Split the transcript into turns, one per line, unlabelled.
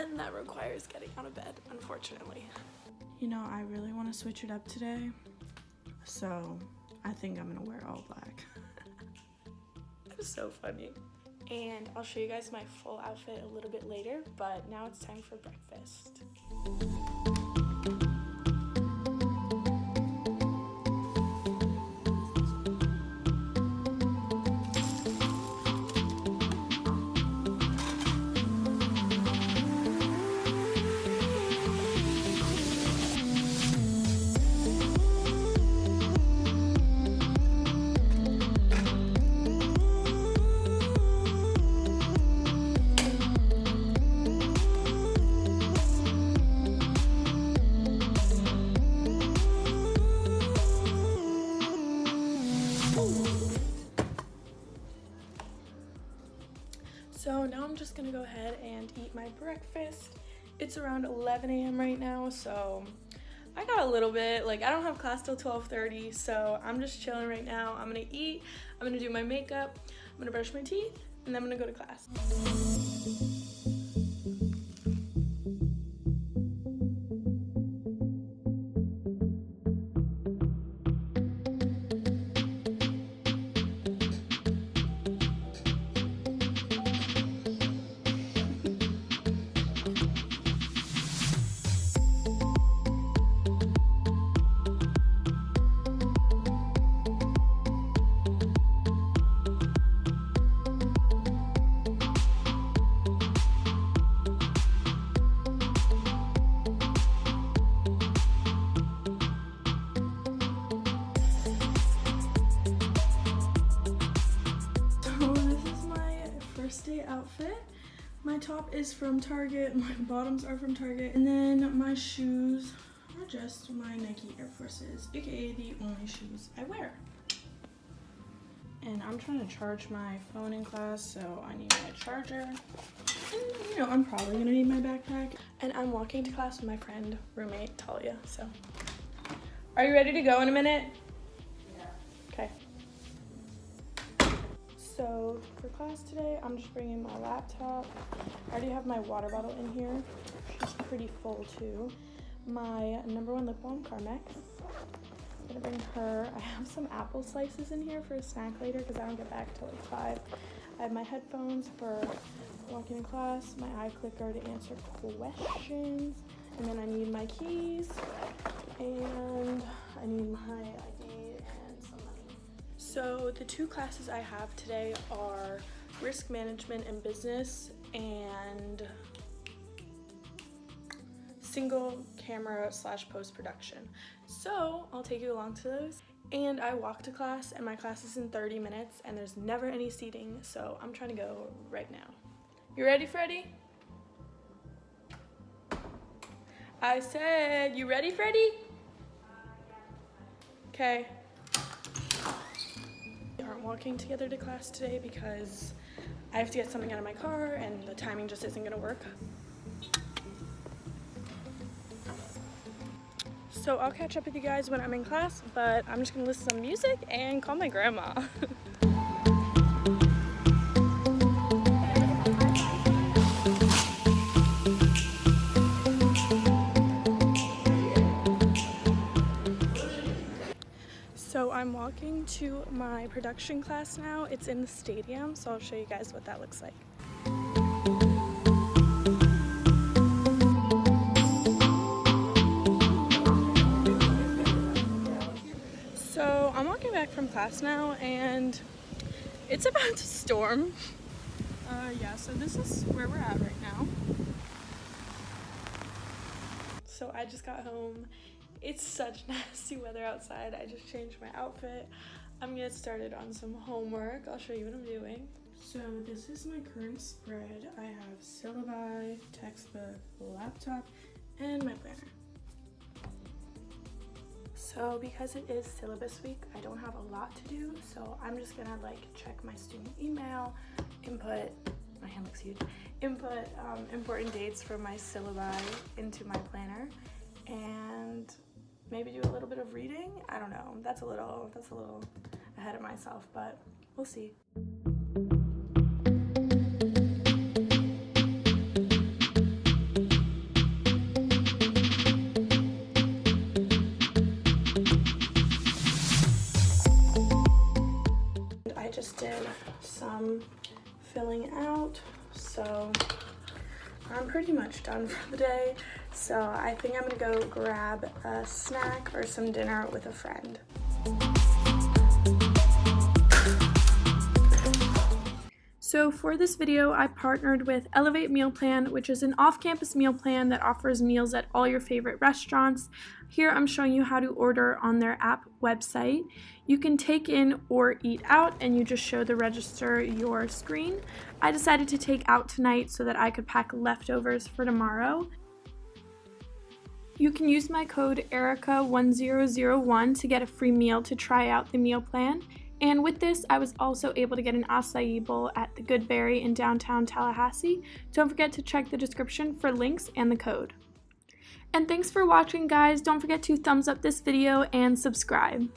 and that requires getting out of bed, unfortunately.
You know, I really want to switch it up today, so I think I'm gonna wear all black.
That was so funny. And I'll show you guys my full outfit a little bit later, but now it's time for breakfast. So now I'm just gonna go ahead and eat my breakfast. It's around 11 a.m. right now, so I got a little bit, like I don't have class till 12:30, so I'm just chilling right now. I'm gonna eat, I'm gonna do my makeup, I'm gonna brush my teeth, and then I'm gonna go to class. Day outfit. My top is from Target, my bottoms are from Target, and then my shoes are just my Nike Air Forces, aka the only shoes I wear. And I'm trying to charge my phone in class, so I need my charger. And you know, I'm probably gonna need my backpack. And I'm walking to class with my friend, roommate, Talia, so. Are you ready to go in a minute? Yeah. Okay. So for class today, I'm just bringing my laptop. I already have my water bottle in here. She's pretty full too. My #1 lip balm, Carmex. I'm gonna bring her. I have some apple slices in here for a snack later because I don't get back till like 5. I have my headphones for walking in class, my eye clicker to answer questions, and then I need my keys, and I need my ID. So the 2 classes I have today are risk management and business and single camera / post-production. So I'll take you along to those. And I walk to class and my class is in 30 minutes and there's never any seating, so I'm trying to go right now. You ready, Freddie? I said, you ready, Freddie? Okay. We aren't walking together to class today because I have to get something out of my car and the timing just isn't gonna work. So I'll catch up with you guys when I'm in class, but I'm just gonna listen to some music and call my grandma. So I'm walking to my production class now. It's in the stadium, so I'll show you guys what that looks like. So I'm walking back from class now and it's about to storm. Yeah, so this is where we're at right now. So I just got home. It's such nasty weather outside. I just changed my outfit. I'm gonna get started on some homework. I'll show you what I'm doing. So this is my current spread. I have syllabi, textbook, laptop, and my planner. So because it is syllabus week, I don't have a lot to do. So I'm just gonna like check my student email, input, my hand looks huge, input important dates for my syllabi into my planner, and maybe do a little bit of reading. I don't know, that's a little ahead of myself, but we'll see. filling out, so I'm pretty much done for the day. So I think I'm gonna go grab a snack or some dinner with a friend. So for this video, I partnered with Elevate Meal Plan, which is an off-campus meal plan that offers meals at all your favorite restaurants. Here I'm showing you how to order on their app website. You can take in or eat out, and you just show the register your screen. I decided to take out tonight so that I could pack leftovers for tomorrow. You can use my code ERICA1001 to get a free meal to try out the meal plan. And with this, I was also able to get an acai bowl at the Goodberry in downtown Tallahassee. Don't forget to check the description for links and the code. And thanks for watching, guys. Don't forget to thumbs up this video and subscribe.